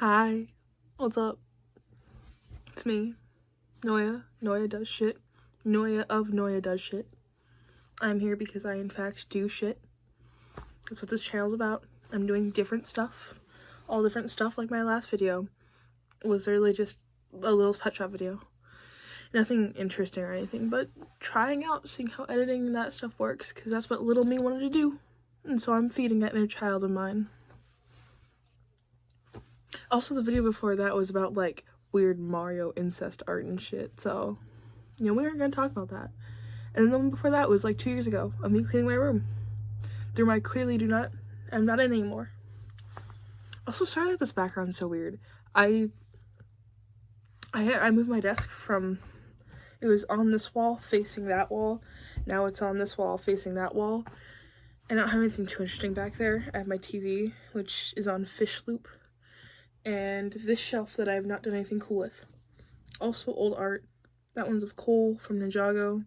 Hi, what's up? It's me, Noya. Noya does shit. Noya of Noya does shit. I'm here because I in fact do shit. That's what this channel's about. I'm doing different stuff. All different stuff, like my last video was literally just a little pet shop video. Nothing interesting or anything, but trying out, seeing how editing that stuff works, because that's what little me wanted to do. And so I'm feeding that inner child of mine. Also, the video before that was about like weird Mario incest art and shit, so we weren't gonna talk about that. And then the one before that was like 2 years ago of me cleaning my room. The room I clearly I'm not in anymore. Also, sorry that this background's so weird. I moved my desk from, it was on this wall facing that wall, now it's on this wall facing that wall, and I don't have anything too interesting back there. I have my TV, which is on fish loop, and this shelf that I have not done anything cool with. Also old art. That one's of Cole from Ninjago.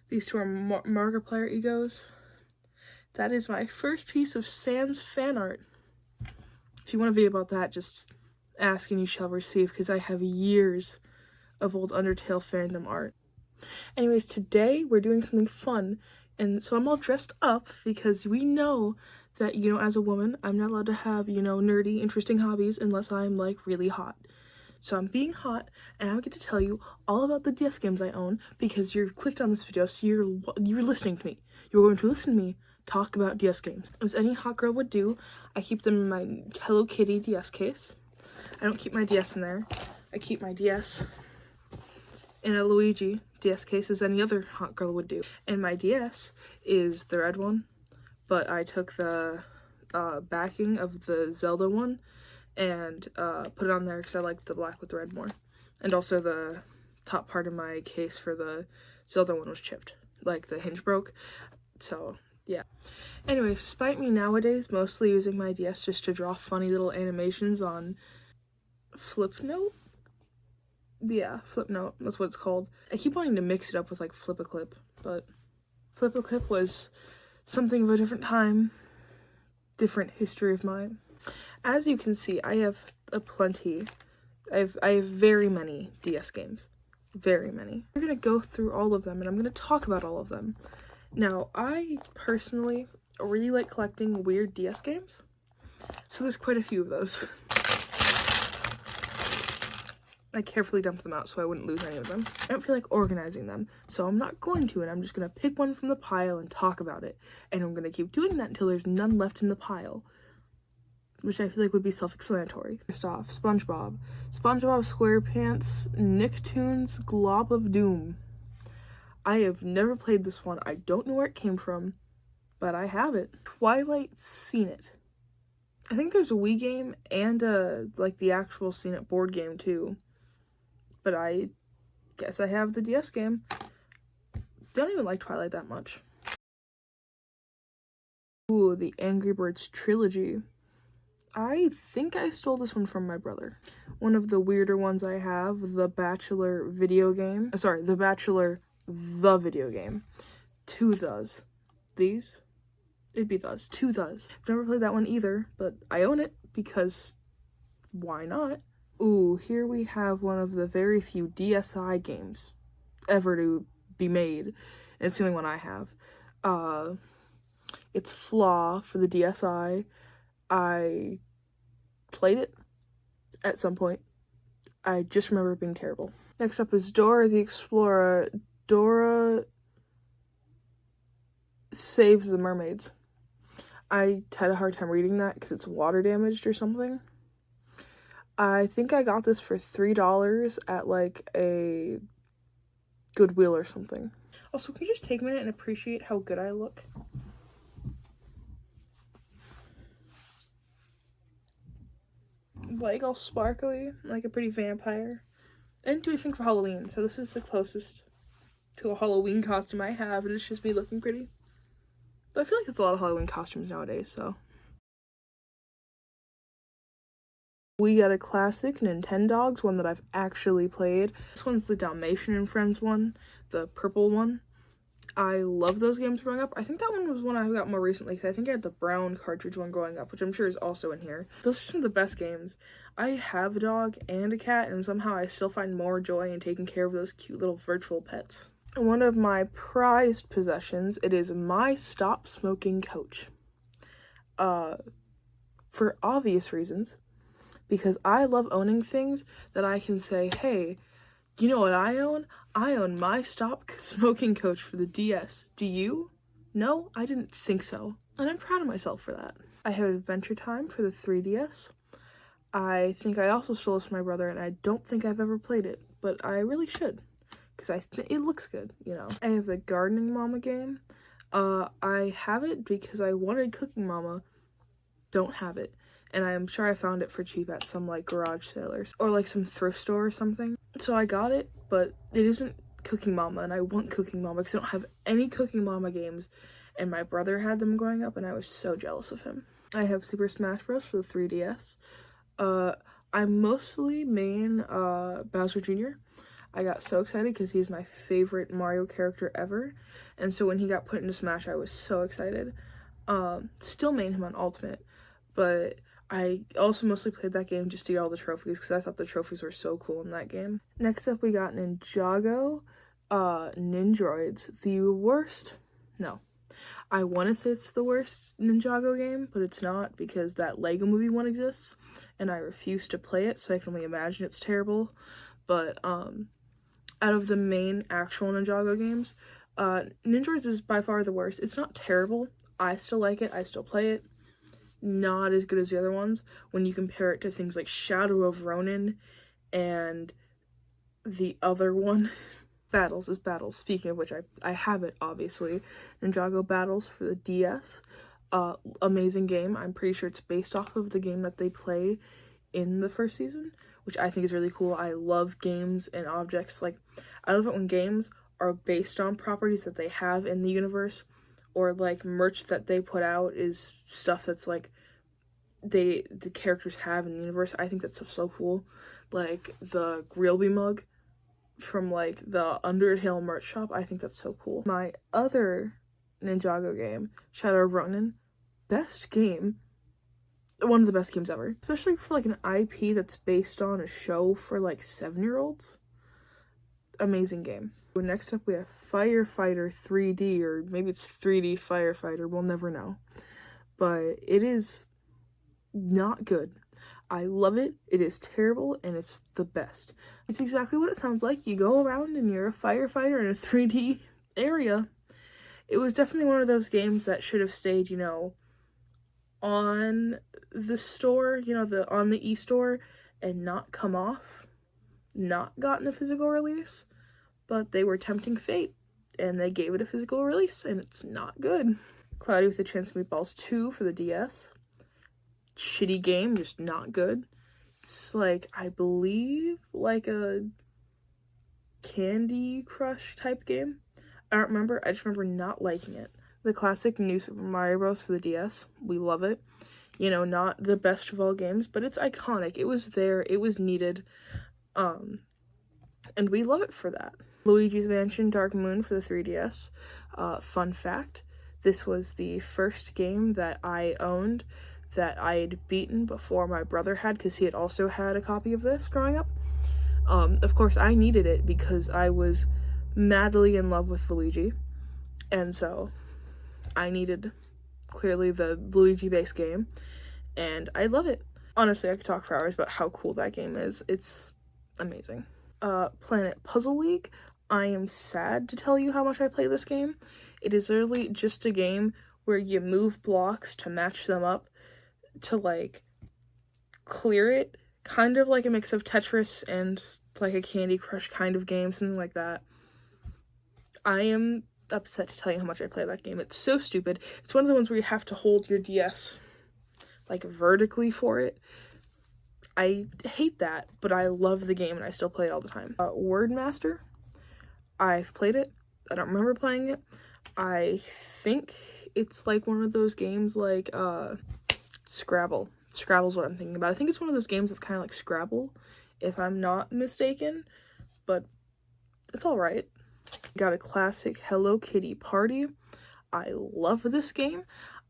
These two are Markiplier egos. That is my first piece of Sans fan art. If you want a video about that, just ask and you shall receive, because I have years of old Undertale fandom art. Anyways, today we're doing something fun, and so I'm all dressed up because we know that, as a woman, I'm not allowed to have, nerdy, interesting hobbies unless I'm, like, really hot. So I'm being hot, and I get to tell you all about the DS games I own, because you've clicked on this video, so you're listening to me. You're going to listen to me talk about DS games. As any hot girl would do, I keep them in my Hello Kitty DS case. I don't keep my DS in there. I keep my DS in a Luigi DS case, as any other hot girl would do. And my DS is the red one, but I took the backing of the Zelda one and put it on there because I like the black with the red more. And also the top part of my case for the Zelda one was chipped, like the hinge broke, so yeah. Anyway, despite me nowadays mostly using my DS just to draw funny little animations on Flipnote. Yeah, Flipnote, that's what it's called. I keep wanting to mix it up with like Flip-A-Clip, but Flip-A-Clip was something of a different time, different history of mine. As you can see, I have plenty. I have very many DS games. Very many. We're gonna go through all of them and I'm gonna talk about all of them. Now, I personally really like collecting weird DS games, so there's quite a few of those. I carefully dumped them out so I wouldn't lose any of them. I don't feel like organizing them, so I'm not going to, and I'm just gonna pick one from the pile and talk about it. And I'm gonna keep doing that until there's none left in the pile, which I feel like would be self-explanatory. First off, SpongeBob. SpongeBob SquarePants Nicktoons Glob of Doom. I have never played this one. I don't know where it came from, but I have it. Twilight Seen It. I think there's a Wii game and like the actual Seen It board game too, but I guess I have the DS game. Don't even like Twilight that much. Ooh, the Angry Birds trilogy. I think I stole this one from my brother. One of the weirder ones I have, The Bachelor video game. Sorry, The Bachelor the video game. Two thes. These? It'd be thus. Two thes. I've never played that one either, but I own it because why not? Ooh, here we have one of the very few DSi games ever to be made, and it's the only one I have. It's Flaw for the DSi. I played it at some point. I just remember it being terrible. Next up is Dora the Explorer. Dora Saves the Mermaids. I had a hard time reading that because it's water damaged or something. I think I got this for $3 at like a Goodwill or something. Also, can you just take a minute and appreciate how good I look? Like all sparkly, like a pretty vampire. I didn't do anything for Halloween, so this is the closest to a Halloween costume I have, and it's just me looking pretty. But I feel like it's a lot of Halloween costumes nowadays, so. We got a classic Nintendogs, one that I've actually played. This one's the Dalmatian and Friends one, the purple one. I love those games growing up. I think that one was one I got more recently, because I think I had the brown cartridge one growing up, which I'm sure is also in here. Those are some of the best games. I have a dog and a cat, and somehow I still find more joy in taking care of those cute little virtual pets. One of my prized possessions, it is my stop smoking couch. For obvious reasons, because I love owning things that I can say, hey, you know what I own? I own my stop smoking coach for the DS. Do you? No, I didn't think so. And I'm proud of myself for that. I have Adventure Time for the 3DS. I think I also stole this from my brother, and I don't think I've ever played it, but I really should, because I think it looks good, you know. I have the Gardening Mama game. I have it because I wanted Cooking Mama. Don't have it. And I'm sure I found it for cheap at some, like, garage sailors or, like, some thrift store or something. So I got it, but it isn't Cooking Mama, and I want Cooking Mama because I don't have any Cooking Mama games, and my brother had them growing up, and I was so jealous of him. I have Super Smash Bros. For the 3DS. I mostly main Bowser Jr. I got so excited because he's my favorite Mario character ever, and so when he got put into Smash, I was so excited. Still main him on Ultimate, but I also mostly played that game just to get all the trophies because I thought the trophies were so cool in that game. Next up, we got Ninjago Nindroids. The worst? No. I want to say it's the worst Ninjago game, but it's not, because that Lego Movie one exists, and I refuse to play it, so I can only imagine it's terrible. But, out of the main actual Ninjago games, Nindroids is by far the worst. It's not terrible. I still like it. I still play it. Not as good as the other ones when you compare it to things like Shadow of Ronin and the other one. Battles is Battles. Speaking of which, I have it, obviously. Ninjago Battles for the DS. Amazing game. I'm pretty sure it's based off of the game that they play in the first season, which I think is really cool. I love games and objects. Like, I love it when games are based on properties that they have in the universe, or like merch that they put out is stuff that's like the characters have in the universe. I think that's so cool. Like the Grilby mug from like the Undertale merch shop. I think that's so cool. My other Ninjago game, Shadow of Ronin, best game. One of the best games ever. Especially for like an IP that's based on a show for like 7-year-olds. Amazing game. Next up we have Firefighter 3D, or maybe it's 3D Firefighter, we'll never know. But it is not good. I love it, it is terrible, and it's the best. It's exactly what it sounds like. You go around and you're a firefighter in a 3D area. It was definitely one of those games that should have stayed, you know, on the store, you know, on the e-store, and not come off, not gotten a physical release. But they were tempting fate, and they gave it a physical release, and it's not good. Cloudy with a Chance of Meatballs 2 for the DS. Shitty game, just not good. It's like, I believe, like a Candy Crush type game. I don't remember, I just remember not liking it. The classic New Super Mario Bros. For the DS. We love it. You know, not the best of all games, but it's iconic. It was there, it was needed, and we love it for that. Luigi's Mansion Dark Moon for the 3DS. Fun fact, this was the first game that I owned that I had beaten before my brother had, because he had also had a copy of this growing up. Of course, I needed it because I was madly in love with Luigi, and so I needed, clearly, the Luigi-based game, and I love it. Honestly, I could talk for hours about how cool that game is. It's amazing. Planet Puzzle League. I am sad to tell you how much I play this game. It is literally just a game where you move blocks to match them up to, like, clear it. Kind of like a mix of Tetris and, like, a Candy Crush kind of game, something like that. I am upset to tell you how much I play that game. It's so stupid. It's one of the ones where you have to hold your DS, like, vertically for it. I hate that, but I love the game and I still play it all the time. Wordmaster. I've played it. I don't remember playing it. I think it's like one of those games like Scrabble. Scrabble's what I'm thinking about. I think it's one of those games that's kind of like Scrabble, if I'm not mistaken, but it's alright. Got a classic Hello Kitty Party. I love this game.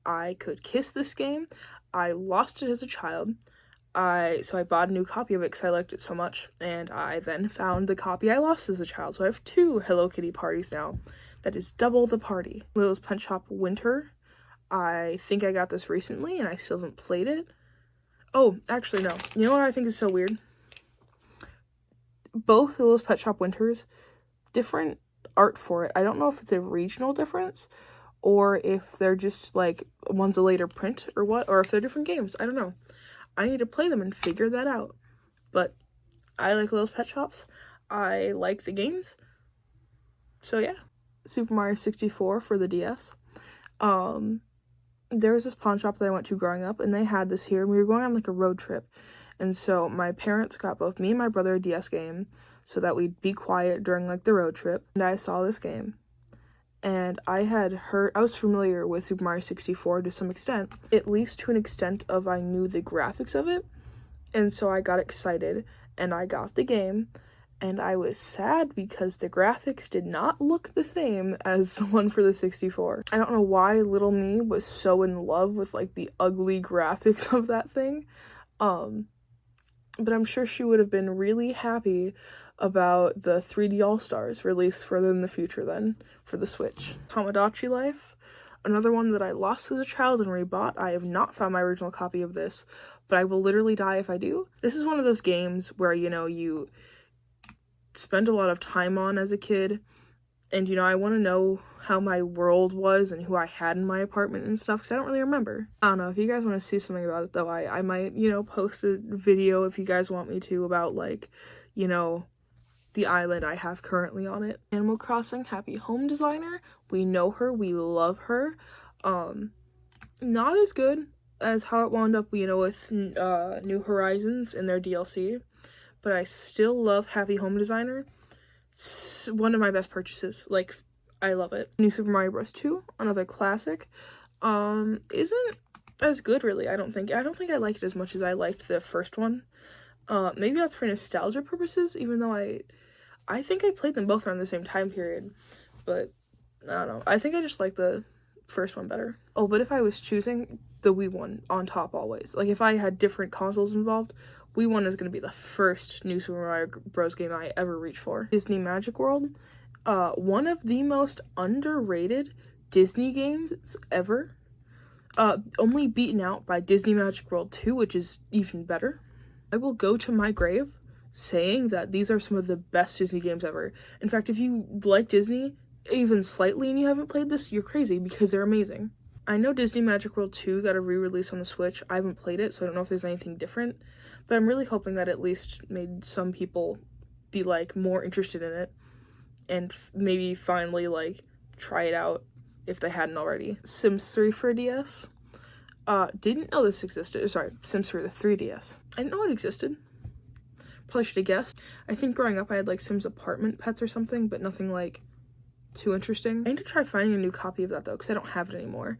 I could kiss this game. I lost it as a child. So I bought a new copy of it because I liked it so much, and I then found the copy I lost as a child. So I have 2 Hello Kitty parties now. That is double the party. Littlest Pet Shop Winter. I think I got this recently, and I still haven't played it. Oh, actually, no. You know what I think is so weird? Both Littlest Pet Shop Winters, different art for it. I don't know if it's a regional difference, or if they're just, like, one's a later print or what, or if they're different games. I don't know. I need to play them and figure that out. But I like Littlest Pet Shops. I like the games. So yeah. Super Mario 64 for the DS. There was this pawn shop that I went to growing up, and they had this here, and we were going on like a road trip. And so my parents got both me and my brother a DS game so that we'd be quiet during like the road trip. And I saw this game. And I was familiar with Super Mario 64 to some extent, at least to an extent of I knew the graphics of it. And so I got excited, and I got the game, and I was sad because the graphics did not look the same as the one for the 64. I don't know why little me was so in love with like the ugly graphics of that thing. But I'm sure she would have been really happy about the 3D All-Stars released further in the future then for the Switch. Tamagotchi Life, another one that I lost as a child and rebought. I have not found my original copy of this, but I will literally die if I do. This is one of those games where, you know, you spend a lot of time on as a kid, and, you know, I want to know how my world was and who I had in my apartment and stuff, because I don't really remember. I don't know, if you guys want to see something about it, though, I might, you know, post a video if you guys want me to about, like, you know, the island I have currently on it. Animal Crossing Happy Home Designer. We know her. We love her. Not as good as how it wound up, you know, with New Horizons and their DLC, but I still love Happy Home Designer. It's one of my best purchases. Like, I love it. New Super Mario Bros. 2, another classic. Isn't as good, really, I don't think. I don't think I like it as much as I liked the first one. Maybe that's for nostalgia purposes, even though I think I played them both around the same time period, but I don't know. I think I just like the first one better. Oh, but if I was choosing, the Wii one on top always. Like, if I had different consoles involved, Wii one is going to be the first New Super Mario Bros. Game I ever reach for. Disney Magic World, one of the most underrated Disney games ever. Only beaten out by Disney Magic World 2, which is even better. I will go to my grave saying that these are some of the best Disney games ever. In fact, if you like Disney even slightly and you haven't played this, you're crazy, because they're amazing. I know Disney Magic World 2 got a re-release on the Switch. I haven't played it, so I don't know if there's anything different, but I'm really hoping that at least made some people be, like, more interested in it and maybe finally, like, try it out if they hadn't already. Sims 3 for DS. Didn't know this existed. Sorry, Sims 3 the 3DS. I didn't know it existed. Probably should have guessed. I think growing up I had like Sims Apartment Pets or something, but nothing like too interesting. I need to try finding a new copy of that though, because I don't have it anymore.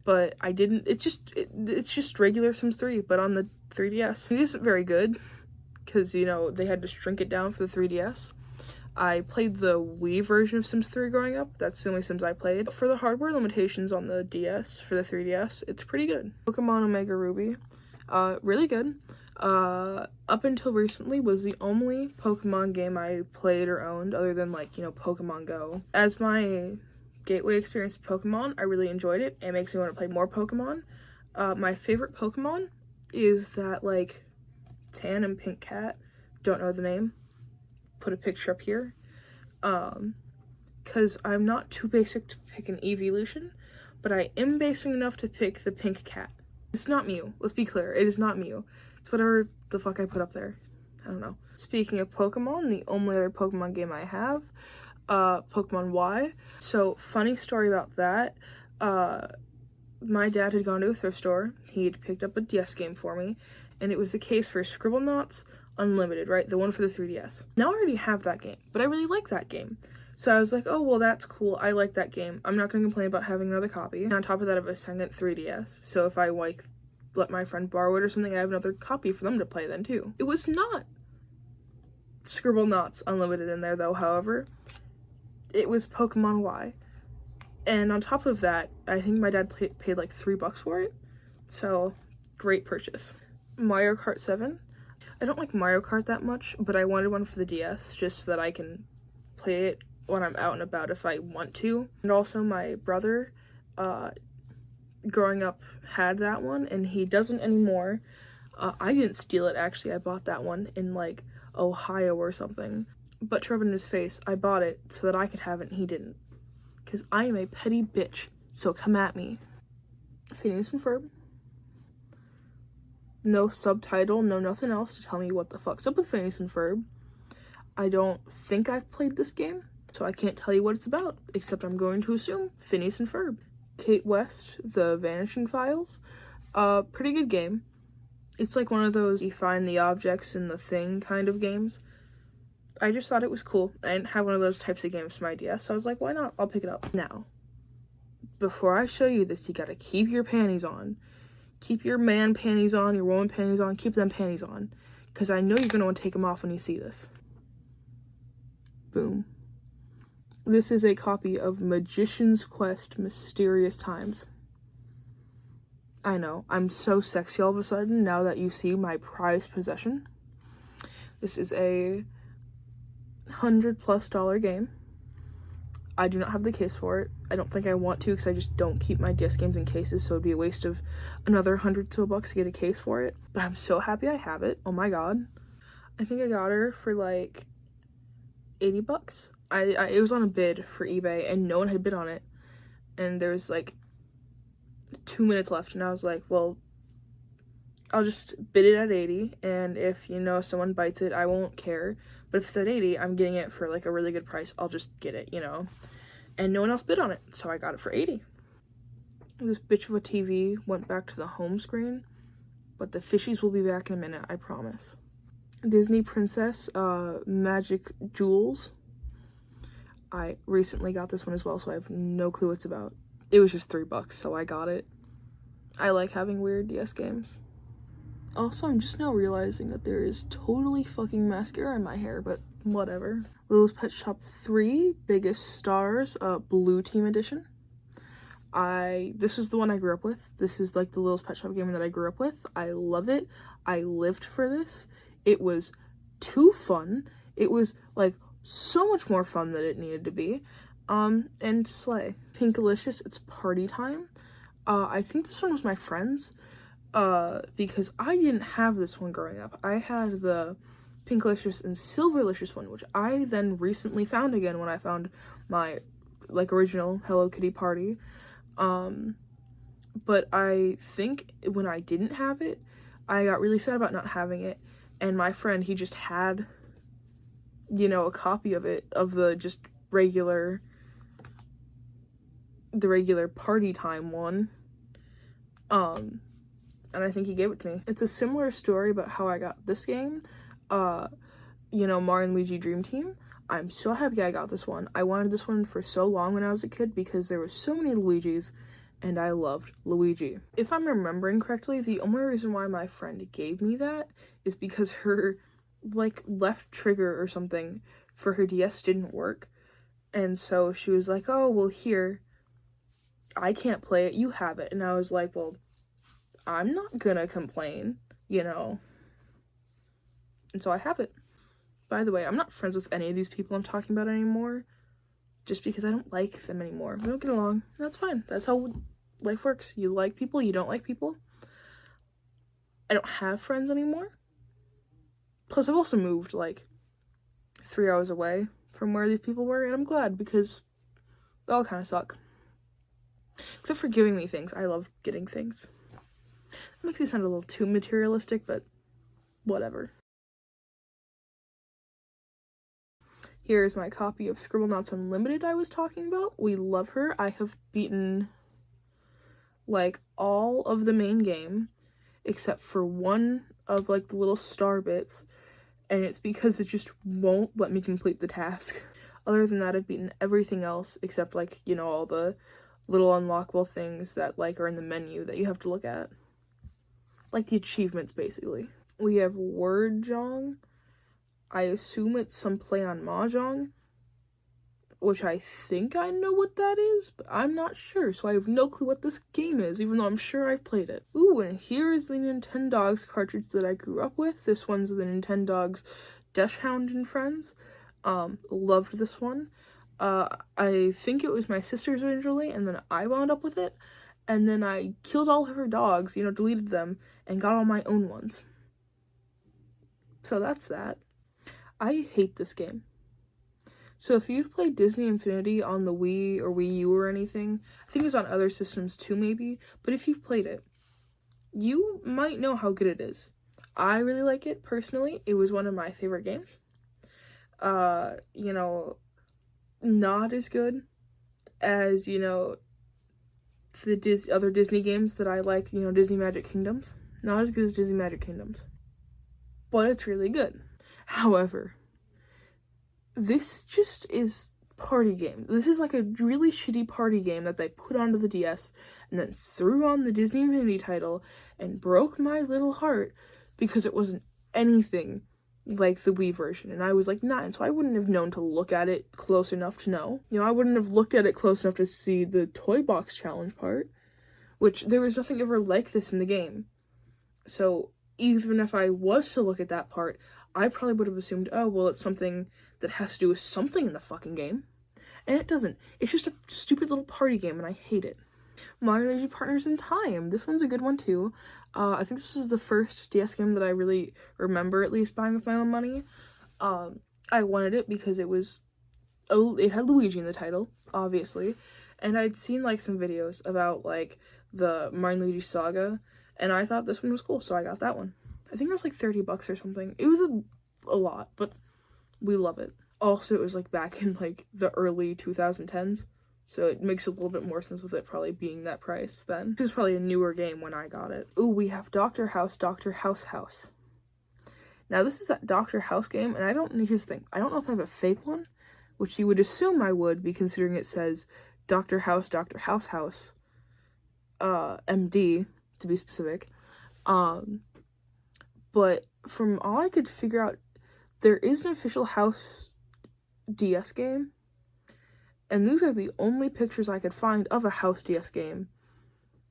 But I didn't. It's just regular Sims 3, but on the 3DS. It isn't very good, because, you know, they had to shrink it down for the 3DS. I played the Wii version of Sims 3 growing up. That's the only Sims I played. For the hardware limitations on the DS, for the 3DS, it's pretty good. Pokemon Omega Ruby, really good. Up until recently was the only Pokemon game I played or owned other than, like, you know, Pokemon Go. As my gateway experience with Pokemon, I really enjoyed it. It makes me want to play more Pokemon. My favorite Pokemon is that, like, tan and pink cat. Don't know the name. Put a picture up here. Because I'm not too basic to pick an evolution, but I am basic enough to pick the pink cat. It's not Mew. Let's be clear. It is not Mew. It's whatever the fuck I put up there. I don't know. Speaking of Pokemon, the only other Pokemon game I have, Pokemon Y. So, funny story about that. My dad had gone to a thrift store. He had picked up a DS game for me, and it was the case for Scribblenauts Unlimited, right? The one for the 3DS. Now I already have that game, but I really like that game. So I was like, oh, well, that's cool. I like that game. I'm not going to complain about having another copy. And on top of that, I have a second 3DS. So if I, like, let my friend borrow it or something, I have another copy for them to play then, too. It was not Scribblenauts Unlimited in there, though, however. it was Pokemon Y. And on top of that, I think my dad paid like $3 for it. So, great purchase. Mario Kart 7. I don't like Mario Kart that much, but I wanted one for the DS just so that I can play it when I'm out and about if I want to. And also my brother, growing up, had that one, and he doesn't anymore. I didn't steal it, actually. I bought that one in, like, Ohio or something. But to rub it in his face, I bought it so that I could have it, and he didn't. Because I am a petty bitch, so come at me. Phineas and Ferb. No subtitle, no nothing else to tell me what the fuck's up with Phineas and Ferb. I don't think I've played this game, so I can't tell you what it's about, except I'm going to assume Phineas and Ferb. Kate West, The Vanishing Files. Pretty good game. It's like one of those you find the objects in the thing kind of games. I just thought it was cool. I didn't have one of those types of games for my DS, so I was like, why not? I'll pick it up. Now, before I show you this, you gotta keep your panties on. Keep your man panties on, your woman panties on, keep them panties on. Because I know you're gonna want to take them off when you see this. Boom. This is a copy of Magician's Quest Mysterious Times. I know, I'm so sexy all of a sudden now that you see my prized possession. This is a $100+ game. I do not have the case for it. I don't think I want to because I just don't keep my DS games in cases, so it'd be a waste of another $100 to get a case for it. But I'm so happy I have it. Oh my god. I think I got her for like $80. It was on a bid for eBay and no one had bid on it. And there was like 2 minutes left and I was like, well, I'll just bid it at 80 and if, you know, someone bites it, I won't care. But if it's at 80, I'm getting it for like a really good price. I'll just get it, you know. And no one else bid on it, so I got it for 80. This bitch of a TV went back to the home screen, but the fishies will be back in a minute, I promise. Disney Princess Magic Jewels. I recently got this one as well, so I have no clue what it's about. It was just $3, so I got it. I like having weird DS games. Also, I'm just now realizing that there is totally fucking mascara in my hair, but whatever. Littlest Pet Shop 3, Biggest Stars, Blue Team Edition. This was the one I grew up with. This is like the Littlest Pet Shop game that I grew up with. I love it. I lived for this. It was too fun. It was like so much more fun than it needed to be. And slay. Pinkalicious, it's party time. I think this one was my friend's. Because I didn't have this one growing up. I had the Pinkalicious and Silverlicious one, which I then recently found again when I found my, like, original Hello Kitty party. But I think when I didn't have it, I got really sad about not having it, and my friend, he just had, you know, a copy of it, of the just regular party time one. And I think he gave it to me. It's a similar story about how I got this game. You know, Mario and Luigi Dream Team. I'm so happy I got this one. I wanted this one for so long when I was a kid because there were so many Luigis and I loved Luigi. If I'm remembering correctly, the only reason why my friend gave me that is because her, like, left trigger or something for her DS didn't work. And so she was like, oh, well, here, I can't play it, you have it. And I was like, well, I'm not gonna complain, you know. And so I have it. By the way, I'm not friends with any of these people I'm talking about anymore, just because I don't like them anymore. We don't get along. That's fine. That's how life works. You like people, you don't like people. I don't have friends anymore. Plus, I've also moved, like, 3 hours away from where these people were, and I'm glad, because they all kind of suck. Except for giving me things. I love getting things. That makes me sound a little too materialistic, but whatever. Here's my copy of Scribblenauts Unlimited I was talking about. We love her. I have beaten, like, all of the main game, except for one of, like, the little star bits, and it's because it just won't let me complete the task. Other than that, I've beaten everything else, except, like, you know, all the little unlockable things that, like, are in the menu that you have to look at. Like, the achievements, basically. We have Wordjong. I assume it's some play on Mahjong. which I think I know what that is, but I'm not sure, so I have no clue what this game is, even though I'm sure I've played it. Ooh, and here is the Nintendogs cartridge that I grew up with. This one's the Nintendogs Dash Hound and Friends. Loved this one. I think it was my sister's originally, and then I wound up with it, and then I killed all of her dogs, deleted them, and got all my own ones. So that's that. I hate this game. So if you've played Disney Infinity on the Wii or Wii U or anything, I think it's on other systems too maybe, but if you've played it, you might know how good it is. I really like it personally. It was one of my favorite games. Not as good as, the other Disney games that I like, Disney Magic Kingdoms. Not as good as Disney Magic Kingdoms. But it's really good. However, this just is party game. This is like a really shitty party game that they put onto the DS and then threw on the Disney Infinity title and broke my little heart because it wasn't anything like the Wii version, and I was like 9, so I wouldn't have known to look at it close enough to know. I wouldn't have looked at it close enough to see the toy box challenge part, which there was nothing ever like this in the game. So even if I was to look at that part, I probably would have assumed, oh, well, it's something that has to do with something in the fucking game. And it doesn't. It's just a stupid little party game, and I hate it. Mario & Luigi Partners in Time. This one's a good one, too. I think this was the first DS game that I really remember at least buying with my own money. I wanted it because it had Luigi in the title, obviously. And I'd seen, some videos about, the Mario & Luigi Saga, and I thought this one was cool, so I got that one. I think it was, $30 or something. It was a lot, but we love it. Also, it was, back in, the early 2010s. So it makes a little bit more sense with it probably being that price then. It was probably a newer game when I got it. Ooh, we have Dr. House, Dr. House. Now this is that Dr. House game, and here's the thing. I don't know if I have a fake one, which you would assume I would be considering it says Dr. House, Dr. House, MD, to be specific. But from all I could figure out, there is an official House DS game. And these are the only pictures I could find of a House DS game.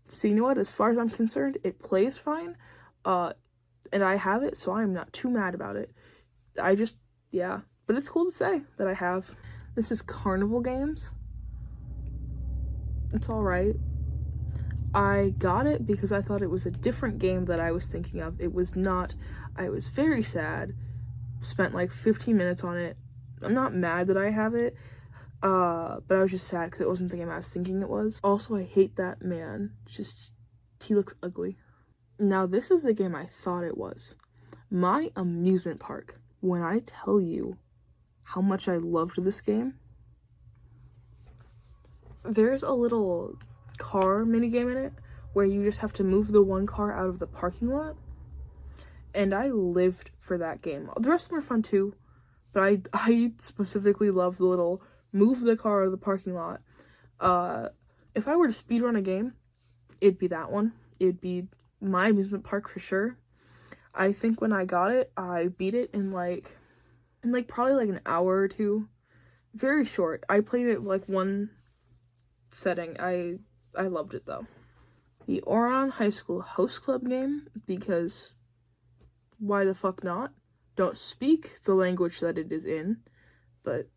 So you know what? As far as I'm concerned, it plays fine. And I have it, so I'm not too mad about it. But it's cool to say that I have. This is Carnival Games. It's alright. I got it because I thought it was a different game that I was thinking of. It was not. I was very sad. Spent 15 minutes on it. I'm not mad that I have it. But I was just sad because it wasn't the game I was thinking it was. Also, I hate that man. He looks ugly. Now, this is the game I thought it was. My Amusement Park. When I tell you how much I loved this game, there's a little car minigame in it where you just have to move the one car out of the parking lot. And I lived for that game. The rest of them are fun too, but I specifically love the little move the car out of the parking lot. If I were to speedrun a game, it'd be that one. It'd be my Amusement Park for sure. I think when I got it, I beat it in probably an hour or two. Very short. I played it one setting. I loved it though. The Ouran High School Host Club game, because why the fuck not? Don't speak the language that it is in, but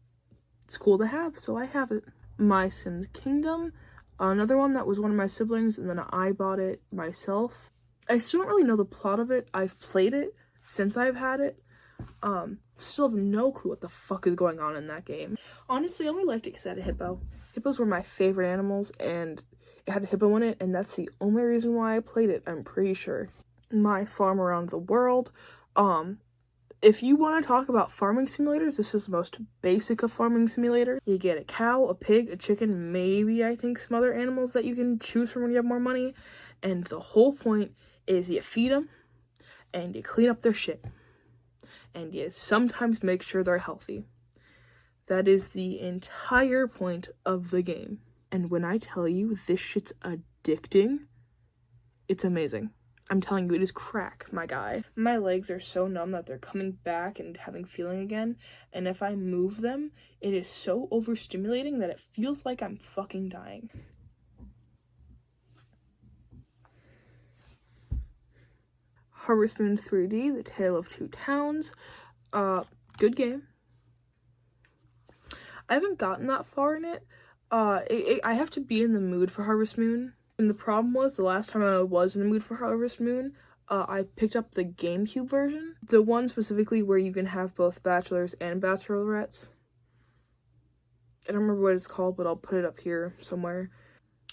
it's cool to have, so I have it. My Sims Kingdom, another one that was one of my siblings, and then I bought it myself. I still don't really know the plot of it. I've played it since I've had it. Still have no clue what the fuck is going on in that game. Honestly, I only liked it because it had a hippo. Hippos were my favorite animals, and it had a hippo in it, and that's the only reason why I played it, I'm pretty sure. My Farm Around the World, if you want to talk about farming simulators, this is the most basic of farming simulator. You get a cow, a pig, a chicken, maybe I think some other animals that you can choose from when you have more money. And the whole point is you feed them, and you clean up their shit. And you sometimes make sure they're healthy. That is the entire point of the game. And when I tell you this shit's addicting, it's amazing. I'm telling you, it is crack, my guy. My legs are so numb that they're coming back and having feeling again, and if I move them, it is so overstimulating that it feels like I'm fucking dying. Harvest Moon 3D, The Tale of Two Towns. Good game. I haven't gotten that far in it. I have to be in the mood for Harvest Moon. And the problem was, the last time I was in the mood for Harvest Moon, I picked up the GameCube version. The one specifically where you can have both bachelors and bachelorettes. I don't remember what it's called, but I'll put it up here somewhere.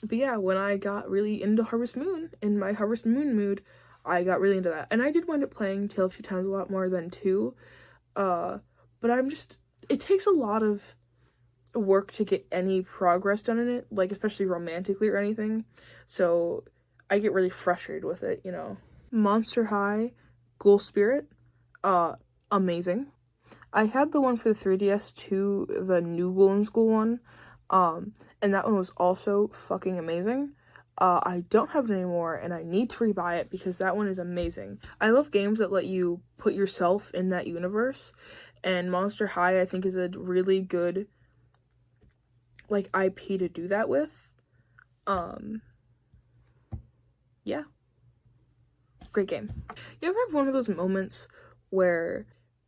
But yeah, when I got really into Harvest Moon, in my Harvest Moon mood, I got really into that. And I did wind up playing Tale of Two Towns a lot more than 2. But it takes a lot of work to get any progress done in it, like especially romantically or anything, so I get really frustrated with it, you know. Monster High Ghoul Spirit, amazing. I had the one for the 3DS too, the new Ghoul and School one, and that one was also fucking amazing. I don't have it anymore, and I need to rebuy it because that one is amazing. I love games that let you put yourself in that universe, and Monster High I think is a really good like IP to do that with. Yeah, great game. You ever have one of those moments where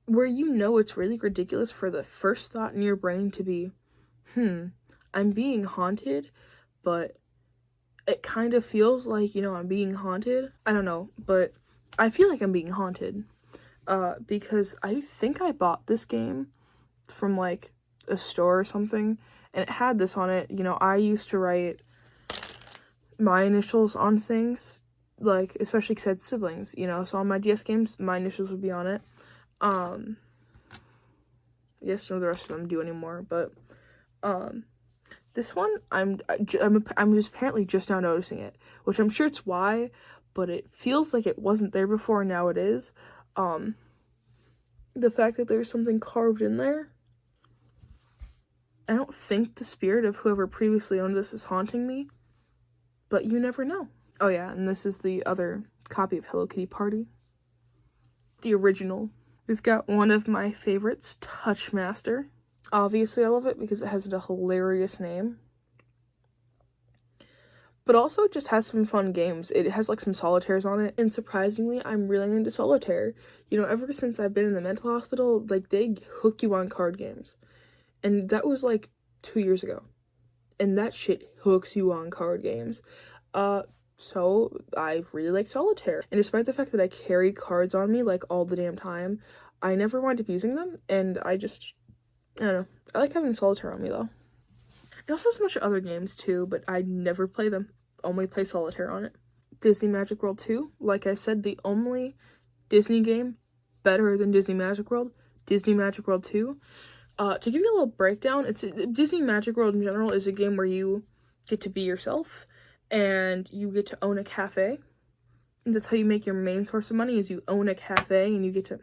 you know it's really ridiculous for the first thought in your brain to be, I'm being haunted, but it kind of feels like, you know, I'm being haunted? I don't know, but I feel like I'm being haunted, because I think I bought this game from like a store or something, and it had this on it. You know, I used to write my initials on things, like, especially because I had siblings, you know, so on my DS games, my initials would be on it. Yes, none of the rest of them do anymore, but, this one, I'm just apparently just now noticing it, which I'm sure it's why, but it feels like it wasn't there before, and now it is. The fact that there's something carved in there, I don't think the spirit of whoever previously owned this is haunting me, but you never know. Oh yeah, and this is the other copy of Hello Kitty Party. The original. We've got one of my favorites, Touchmaster. Obviously I love it because it has a hilarious name. But also it just has some fun games. It has like some solitaires on it, and surprisingly, I'm really into solitaire. You know, ever since I've been in the mental hospital, like, they hook you on card games. And that was like 2 years ago. And that shit hooks you on card games. So I really like solitaire. And despite the fact that I carry cards on me like all the damn time, I never wind up using them. And I don't know. I like having solitaire on me though. It also has a bunch of other games too, but I never play them. Only play solitaire on it. Disney Magic World 2. Like I said, the only Disney game better than Disney Magic World. Disney Magic World 2. To give you a little breakdown, Disney Magic World in general is a game where you get to be yourself, and you get to own a cafe. And that's how you make your main source of money, is you own a cafe, and you get to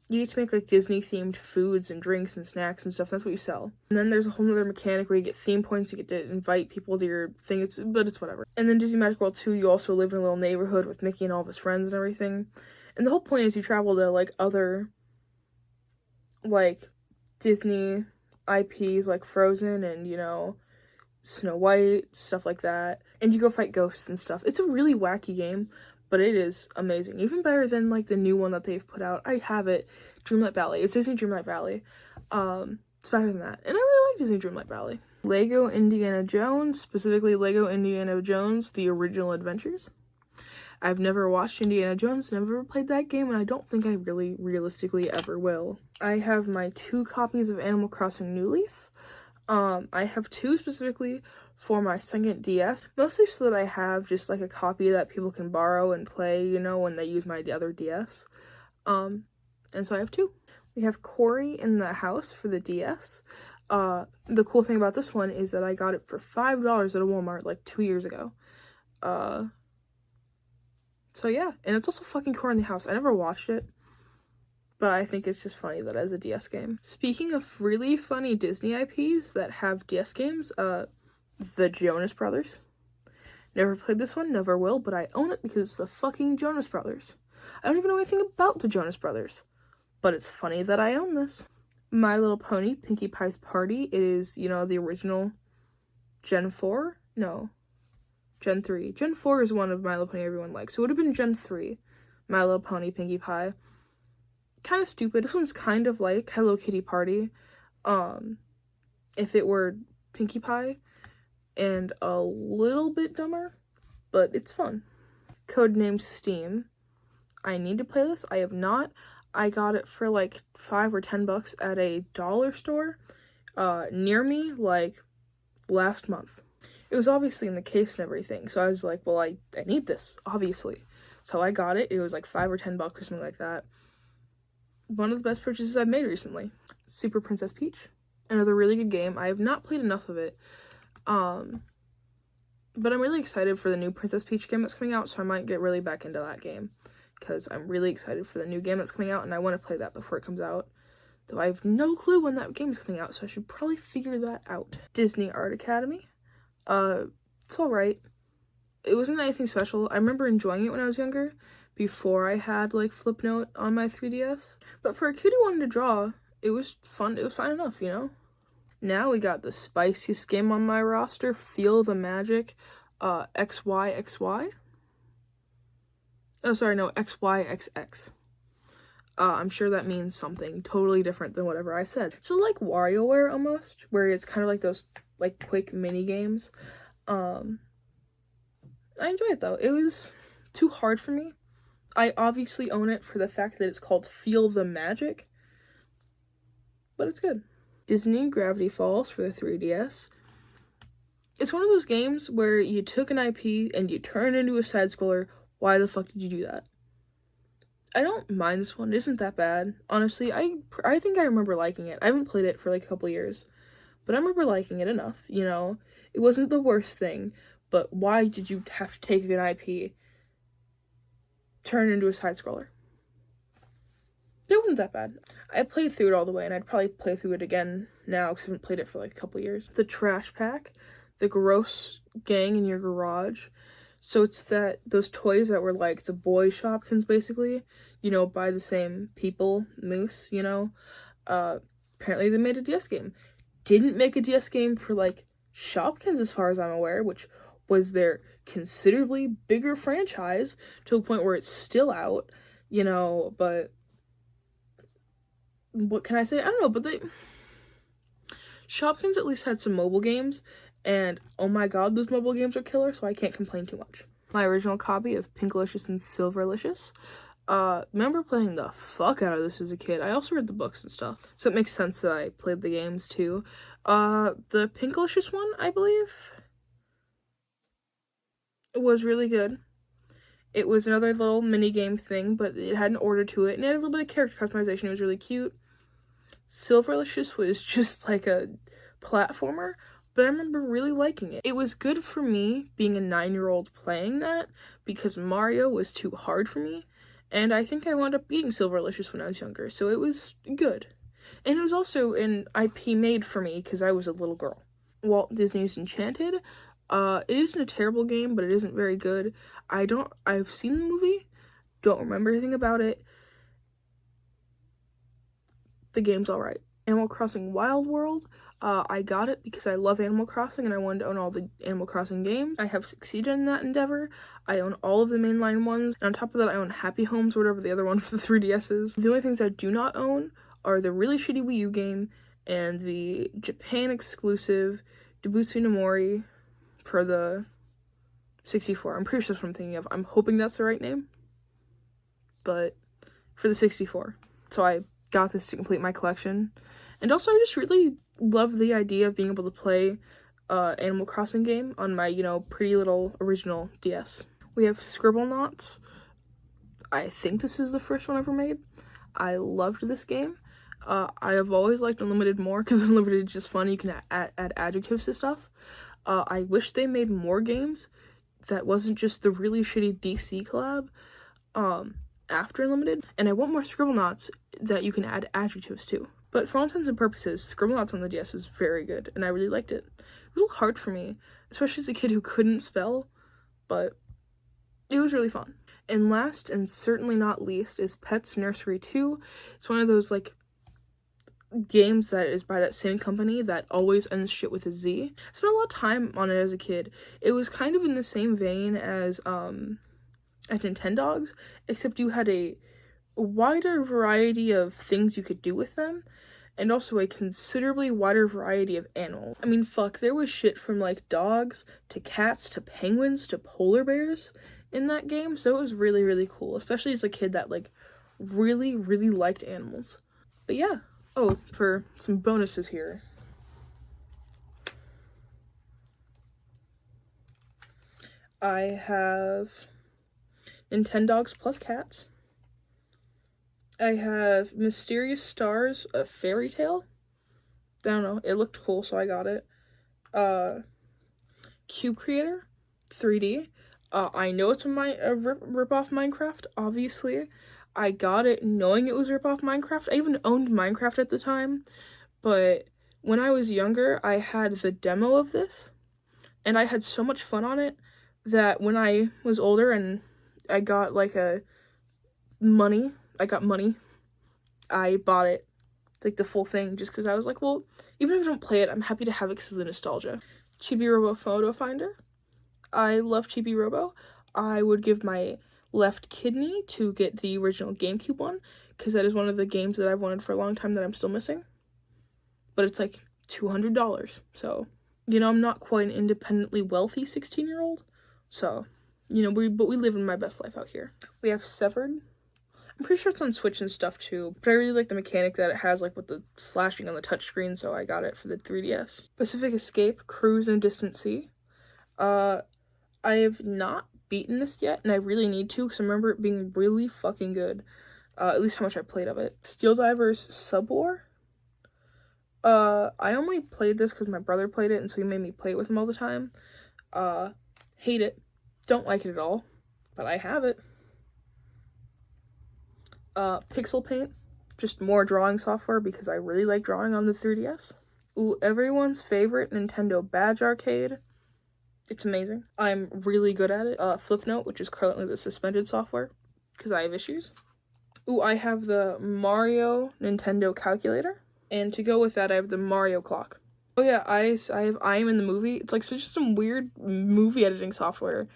make like Disney themed foods and drinks and snacks and stuff. That's what you sell. And then there's a whole other mechanic where you get theme points, you get to invite people to your thing, but it's whatever. And then Disney Magic World 2, you also live in a little neighborhood with Mickey and all of his friends and everything. And the whole point is you travel to like other like Disney IPs like Frozen and, you know, Snow White, stuff like that. And you go fight ghosts and stuff. It's a really wacky game, but it is amazing. Even better than like the new one that they've put out. I have it, Dreamlight Valley. It's Disney Dreamlight Valley. It's better than that. And I really like Disney Dreamlight Valley. Lego Indiana Jones, specifically Lego Indiana Jones, The Original Adventures. I've never watched Indiana Jones, never played that game, and I don't think I really realistically ever will. I have my 2 copies of Animal Crossing New Leaf. I have 2 specifically for my second DS, mostly so that I have just like a copy that people can borrow and play, you know, when they use my other DS. And so I have 2. We have Cory in the House for the DS. The cool thing about this one is that I got it for $5 at a Walmart like 2 years ago. So yeah, and it's also fucking Cory in the House. I never watched it, but I think it's just funny that as a DS game. Speaking of really funny Disney IPs that have DS games, the Jonas Brothers. Never played this one, never will, but I own it because it's the fucking Jonas Brothers. I don't even know anything about the Jonas Brothers, but it's funny that I own this. My Little Pony, Pinkie Pie's Party. It is, you know, the original Gen 4? No. Gen 3. Gen 4 is one of My Little Pony everyone likes. So it would have been Gen 3. My Little Pony, Pinkie Pie. Kind of stupid. This one's kind of like Hello Kitty Party. If it were Pinkie Pie and a little bit dumber, but it's fun. Codename Steam. I need to play this. I have not. I got it for like $5 or $10 at a dollar store near me like last month. It was obviously in the case and everything, so I was like, well, I need this, obviously. So I got it. It was like $5 or $10 or something like that. One of the best purchases I've made recently. Super Princess Peach. Another really good game. I have not played enough of it. But I'm really excited for the new Princess Peach game that's coming out, so I might get really back into that game. Because I'm really excited for the new game that's coming out, and I want to play that before it comes out. Though I have no clue when that game is coming out, so I should probably figure that out. Disney Art Academy. It's alright. It wasn't anything special. I remember enjoying it when I was younger, before I had, like, Flipnote on my 3DS. But for a kid who wanted to draw, it was fun. It was fine enough, you know? Now we got the spiciest game on my roster, Feel the Magic, XYXY. Oh, sorry, no, XYXX. I'm sure that means something totally different than whatever I said. So like WarioWare almost, where it's kind of like those like quick mini games. I enjoy it though. It was too hard for me. I obviously own it for the fact that it's called Feel the Magic, but it's good. Disney Gravity Falls for the 3DS. It's one of those games where you took an IP and you turn it into a side-scroller. Why the fuck did you do that? I don't mind this one. It isn't that bad. Honestly, I think I remember liking it. I haven't played it for like a couple years, but I remember liking it enough, you know? It wasn't the worst thing, but why did you have to take an IP, turn it into a side-scroller? It wasn't that bad. I played through it all the way, and I'd probably play through it again now because I haven't played it for like a couple years. The Trash Pack, the gross gang in your garage. So it's those toys that were like the boy Shopkins, basically, you know, by the same people, Moose, you know. Apparently they made a DS game. Didn't make a DS game for like Shopkins as far as I'm aware, which was their considerably bigger franchise to a point where it's still out, you know, but what can I say? I don't know, but Shopkins at least had some mobile games, and oh my god, those mobile games are killer, so I can't complain too much. My original copy of Pinkalicious and Silverlicious. Remember playing the fuck out of this as a kid. I also read the books and stuff, so it makes sense that I played the games too. The Pinkalicious one, I believe, was really good. It was another little mini game thing, but it had an order to it, and it had a little bit of character customization. It was really cute. Silverlicious was just like a platformer, but I remember really liking it. It was good for me being a 9-year-old playing that because Mario was too hard for me, and I think I wound up beating Silverlicious when I was younger, so it was good. And it was also an IP made for me because I was a little girl. Walt Disney's Enchanted. It isn't a terrible game, but it isn't very good. I've seen the movie, don't remember anything about it. The game's alright. Animal Crossing Wild World. I got it because I love Animal Crossing and I wanted to own all the Animal Crossing games. I have succeeded in that endeavor. I own all of the mainline ones. And on top of that, I own Happy Homes, or whatever the other one for the 3DS is. The only things I do not own are the really shitty Wii U game and the Japan exclusive Debutsu no Mori for the 64. I'm pretty sure that's what I'm thinking of. I'm hoping that's the right name. But for the 64. So I got this to complete my collection. And also I just really love the idea of being able to play Animal Crossing game on my, you know, pretty little original DS. We have Scribblenauts. I think this is the first one ever made. I loved this game. I have always liked Unlimited more because Unlimited is just fun. You can add adjectives to stuff. I wish they made more games that wasn't just the really shitty DC collab after Unlimited. And I want more Scribblenauts that you can add adjectives to. But for all intents and purposes, Scribblenauts on the DS is very good, and I really liked it. It was a little hard for me, especially as a kid who couldn't spell. but it was really fun. And last and certainly not least is Pets Nursery 2. It's one of those like games that is by that same company that always ends shit with a Z. I spent a lot of time on it as a kid. It was kind of in the same vein as Nintendogs, except you had a wider variety of things you could do with them, and also a considerably wider variety of animals. I mean, fuck, there was shit from like dogs to cats to penguins to polar bears in that game, so it was really, really cool, especially as a kid that like really, really liked animals. But yeah. Oh, for some bonuses here. I have Nintendogs plus cats. I have Mysterious Stars, a Fairy Tale. I don't know, it looked cool, so I got it. Cube Creator, 3D. I know it's a rip-off Minecraft, obviously. I got it knowing it was rip-off Minecraft. I even owned Minecraft at the time, but when I was younger, I had the demo of this, and I had so much fun on it that when I was older and I got like money, I bought it, like the full thing, just because I was like, well, even if I don't play it, I'm happy to have it because of the nostalgia. Chibi Robo Photo Finder. I love Chibi Robo. I would give my left kidney to get the original GameCube one, because that is one of the games that I've wanted for a long time that I'm still missing. But it's like $200, so, you know, I'm not quite an independently wealthy 16-year-old, so, you know, but we live in my best life out here. We have Severed. I'm pretty sure it's on Switch and stuff too, but I really like the mechanic that it has, like with the slashing on the touchscreen, so I got it for the 3DS. Pacific Escape, Cruise in a Distant Sea. I have not beaten this yet, and I really need to, because I remember it being really fucking good. At least how much I played of it. Steel Divers Subwar. I only played this because my brother played it, and so he made me play it with him all the time. Hate it. Don't like it at all, but I have it. Pixel Paint. Just more drawing software because I really like drawing on the 3DS. Ooh, everyone's favorite Nintendo Badge Arcade. It's amazing. I'm really good at it. Flipnote, which is currently the suspended software because I have issues. Ooh, I have the Mario Nintendo calculator. And to go with that, I have the Mario clock. Oh yeah, I have I Am in the Movie. It's like just some weird movie editing software.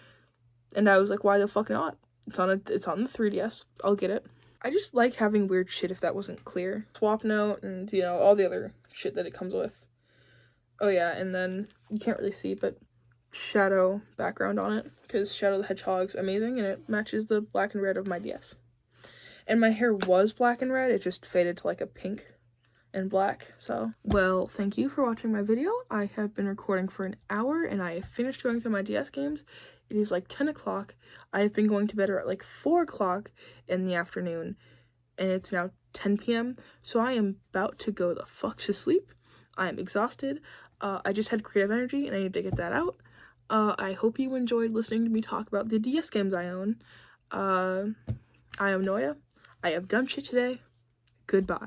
And I was like, why the fuck not? It's on the 3DS. I'll get it. I just like having weird shit if that wasn't clear. Swap Note and, you know, all the other shit that it comes with. Oh yeah, and then you can't really see, but Shadow background on it, because Shadow the Hedgehog's amazing and it matches the black and red of my DS. And my hair was black and red, it just faded to like a pink and black, so. Well, thank you for watching my video. I have been recording for an hour and I have finished going through my DS games. It is like 10 o'clock. I have been going to bed at like 4 o'clock in the afternoon, and it's now 10 p.m. So I am about to go the fuck to sleep. I am exhausted. I just had creative energy and I need to get that out. I hope you enjoyed listening to me talk about the DS games I own. I am Noya. I have done shit today. Goodbye.